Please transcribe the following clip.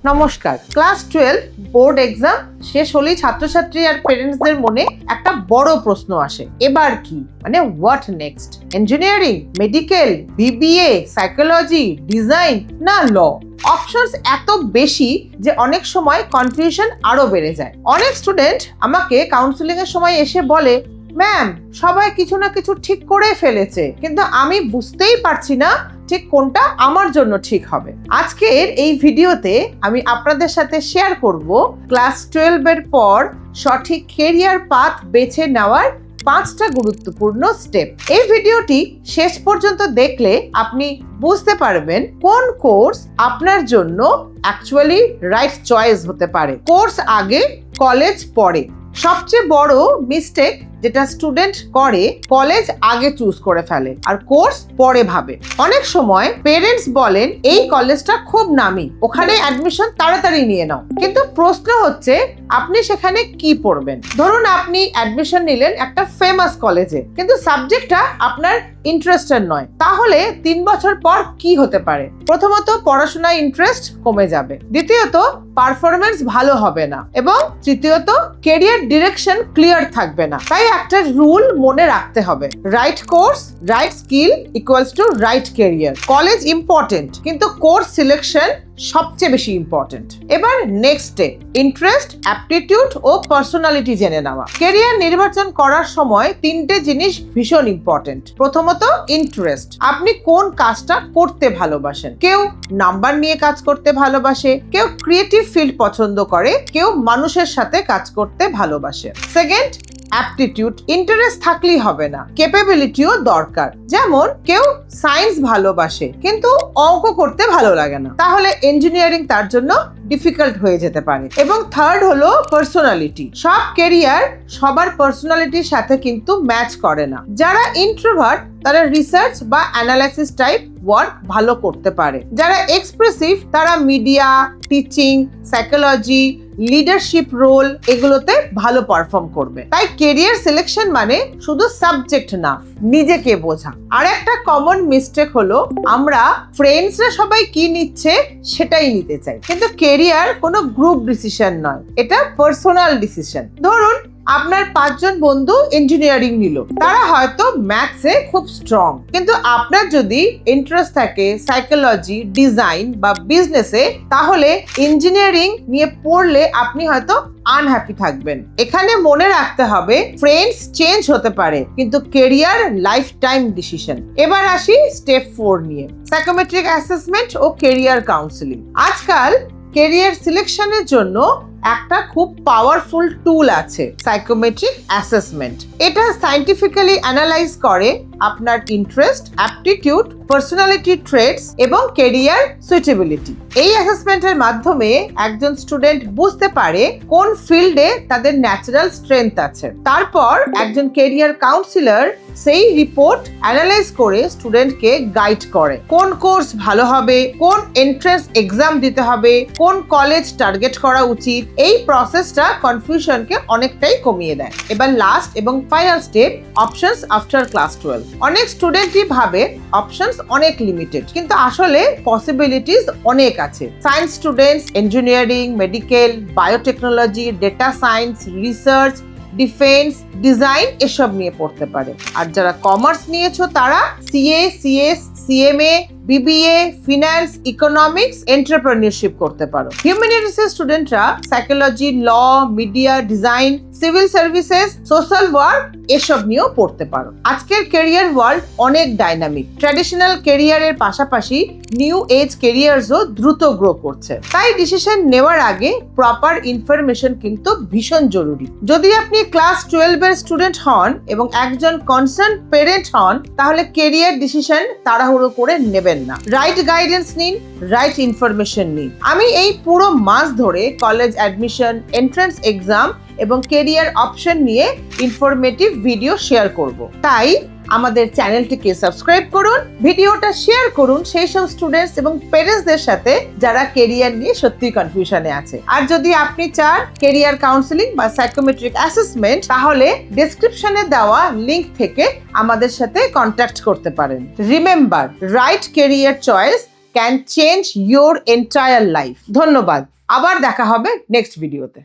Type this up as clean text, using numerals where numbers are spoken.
নমস্কার। Class 12 board exam শেষ হলেই ছাত্রছাত্রী আর পেরেন্টসদের মনে একটা বড় প্রশ্ন আসে, এবার কি, মানে what next? Engineering, medical, BBA, psychology, design না ল? অপশনস এত বেশি যে অনেক সময় কনফিউশন আরো বেড়ে যায়। অনেক স্টুডেন্ট আমাকে কাউন্সিলিং এর সময় এসে বলে, ম্যাম সবাই কিছু না কিছু ঠিক করে ফেলেছে, কিন্তু আমি বুঝতেই পারছি না ঠিক কোনটা আমার জন্য ঠিক হবে। আজকের এই ভিডিওতে আমি আপনাদের সাথে শেয়ার করব ক্লাস 12 এর পর সঠিক ক্যারিয়ার পাথ বেছে নেওয়ার 5টা গুরুত্বপূর্ণ স্টেপ। এই ভিডিওটি শেষ পর্যন্ত দেখলে আপনি বুঝতে পারবেন কোন কোর্স আপনার জন্য অ্যাকচুয়ালি রাইট চয়েস হতে পারে। কোর্স আগে, কলেজ পরে। সবচেয়ে বড় মিস্টেক যেটা স্টুডেন্ট করে, কলেজ আগে চুজ করে ফেলে আর কোর্স পরে ভাবে। অনেক সময় পেরেন্টস বলেন এই কলেজটা খুব নামি, ওখানে অ্যাডমিশন তাড়াতাড়ি নিয়ে নাও, কিন্তু প্রশ্ন হচ্ছে আপনি সেখানে কি পড়বেন। ধরুন আপনি অ্যাডমিশন নিলেন একটা ফেমাস কলেজে, কিন্তু সাবজেক্টটা আপনার ইন্টারেস্টেড নয়, তাহলে 3 বছর পর কি হতে পারে? প্রথমত পড়াশোনায় ইন্টারেস্ট কমে যাবে, দ্বিতীয়ত পারফরমেন্স ভালো হবে না, এবং তৃতীয়ত ক্যারিয়ার ডিরেকশন ক্লিয়ার থাকবে না। তাই একটা রুল মনে রাখতে হবে, right course, right skill equals to right career. College important, কিন্তু কোর্স সিলেকশন সবচেয়ে বেশি ইম্পর্টেন্ট। এবার নেক্সট স্টেপ, ইন্টারেস্ট, অ্যাপটিটিউড ও পার্সোনালিটি জেনে নেওয়া। ক্যারিয়ার নির্বাচন করার সময় 3টে জিনিস ভীষণ ইম্পর্টেন্ট। প্রথমত ইন্টারেস্ট, আপনি কোন কাজটা করতে ভালোবাসেন। কেউ নাম্বার নিয়ে কাজ করতে ভালোবাসে, কেউ ক্রিয়েটিভ ফিল্ড পছন্দ করে, কেউ মানুষের সাথে কাজ করতে ভালোবাসে। সেকেন্ড, অ্যাপটিটিউড, ইন্টারেস্ট থাকলেই হবে না, ক্যাপাবিলিটিও দরকার। যেমন কেউ সায়েন্স ভালোবাসে কিন্তু অঙ্ক করতে ভালো লাগে না, তাহলে ইঞ্জিনিয়ারিং তার জন্য ডিফিকাল্ট হয়ে যেতে পারে। এবং থার্ড হলো পার্সোনালিটি। সব ক্যারিয়ার সবার পার্সোনালিটির সাথে কিন্তু ম্যাচ করে না। যারা ইন্ট্রোভার্ট তারা রিসার্চ বা অ্যানালাইসিস টাইপ ওয়ার্ক ভালো করতে পারে, যারা এক্সপ্রেসিভ তারা media, teaching, psychology, leadership role এগুলোতে ভালো পারফর্ম করবে। তাই ক্যারিয়ার সিলেকশন মানে শুধু সাবজেক্ট না, নিজেকে বোঝা। আর একটা কমন মিস্টেক হলো আমরা ফ্রেন্ডসরা সবাই কি নিচ্ছে সেটাই নিতে চাই, কিন্তু ক্যারিয়ার কোনো গ্রুপ ডিসিশন নয়, এটা পার্সোনাল ডিসিশন। ধরুন আপনার 5 জন বন্ধু ইঞ্জিনিয়ারিং নিল, তারা হয়তো ম্যাথসে খুব স্ট্রং, কিন্তু আপনার যদি ইন্টারেস্ট থাকে সাইকোলজি, ডিজাইন বা বিজনেসে, তাহলে ইঞ্জিনিয়ারিং নিয়ে পড়লে আপনি হয়তো আনহ্যাপি থাকবেন। এখানে মনে রাখতে হবে ফ্রেন্ডস চেঞ্জ হতে পারে, কিন্তু ক্যারিয়ার লাইফ টাইম ডিসিশন। এবার আসি স্টেপ 4 নিয়ে, সাইকোমেট্রিক অ্যাসেসমেন্ট ও ক্যারিয়ার কাউন্সেলিং। আজকাল ক্যারিয়ার সিলেকশনের জন্য একটা খুব পাওয়ারফুল টুল আছে, সাইকোমেট্রিক অ্যাসেসমেন্ট। এটা সায়েন্টিফিক্যালি অ্যানালাইজ করে আপনার ইন্টারেস্ট, অ্যাপটিটিউড, পার্সোনালিটি ট্রেটস এবং ক্যারিয়ার সুইটেবিলিটি। এই অ্যাসেসমেন্টের মাধ্যমে একজন স্টুডেন্ট বুঝতে পারে কোন ফিল্ডে তাদের ন্যাচারাল স্ট্রেংথ আছে। তারপর একজন ক্যারিয়ার কাউন্সিলর সেই রিপোর্ট অ্যানালাইজ করে স্টুডেন্টকে গাইড করে, কোন কোর্স ভালো হবে, কোন এন্ট্রান্স এক্সাম দিতে হবে, কোন কলেজ টার্গেট করা উচিত। এই প্রসেসটা কনফিউশনকে অনেকটাই কমিয়ে দেয়। এবার লাস্ট এবং final step, options after class 12। অনেক স্টুডেন্টই ভাবে অপশনস অনেক লিমিটেড, কিন্তু আসলে পসিবিলিটিস অনেক আছে। Science students engineering, medical, biotechnology, data science, research, defence, design এসব নিয়ে পড়তে পারে। আর যারা কমার্স নিয়েছো তারা CA, CS, CMA, BBA, finance, economics, entrepreneurship করতে পারো। হিউম্যানিটিসের স্টুডেন্টরা psychology, law, media, design, civil services, social work এসব নিয়েও পড়তে পারো। আজকের ক্যারিয়ার ওয়ার্ল্ড অনেক ডাইনামিক। ট্র্যাডিশনাল ক্যারিয়ারের পাশাপাশি নিউ এজ ক্যারিয়ারসও দ্রুত গ্রো করছে। তাই ডিসিশন নেওয়ার আগে প্রপার ইনফরমেশন কিন্তু ভীষণ জরুরি। যদি আপনি ক্লাস 12 এর স্টুডেন্ট হন এবং একজন কনসার্ন পেরেন্ট হন, তাহলে ক্যারিয়ার ডিসিশন তাড়াহুড়ো করে নেবেন না। রাইট গাইডেন্স নিন, রাইট ইনফরমেশন নিন। আমি এই পুরো মাস ধরে কলেজ অ্যাডমিশন, এন্ট্রান্স এক্সাম এবং ক্যারিয়ার অপশন নিয়ে ইনফরমেটিভ ভিডিও শেয়ার করব। তাই আমাদের চ্যানেলটিকে সাবস্ক্রাইব করুন, ভিডিওটা শেয়ার করুন সেই সব স্টুডেন্টস এবং পেরেন্টসদের সাথে যারা ক্যারিয়ার নিয়ে সত্যি কনফিউশনে আছে। আর যদি আপনি চান ক্যারিয়ার কাউন্সেলিং বা সাইকোমেট্রিক অ্যাসেসমেন্ট, তাহলে ডেসক্রিপশনে দেওয়া লিংক থেকে আমাদের সাথে কন্ট্যাক্ট করতে পারেন। Remember, right career choice can change your entire life. ধন্যবাদ, আবার দেখা হবে নেক্সট ভিডিওতে।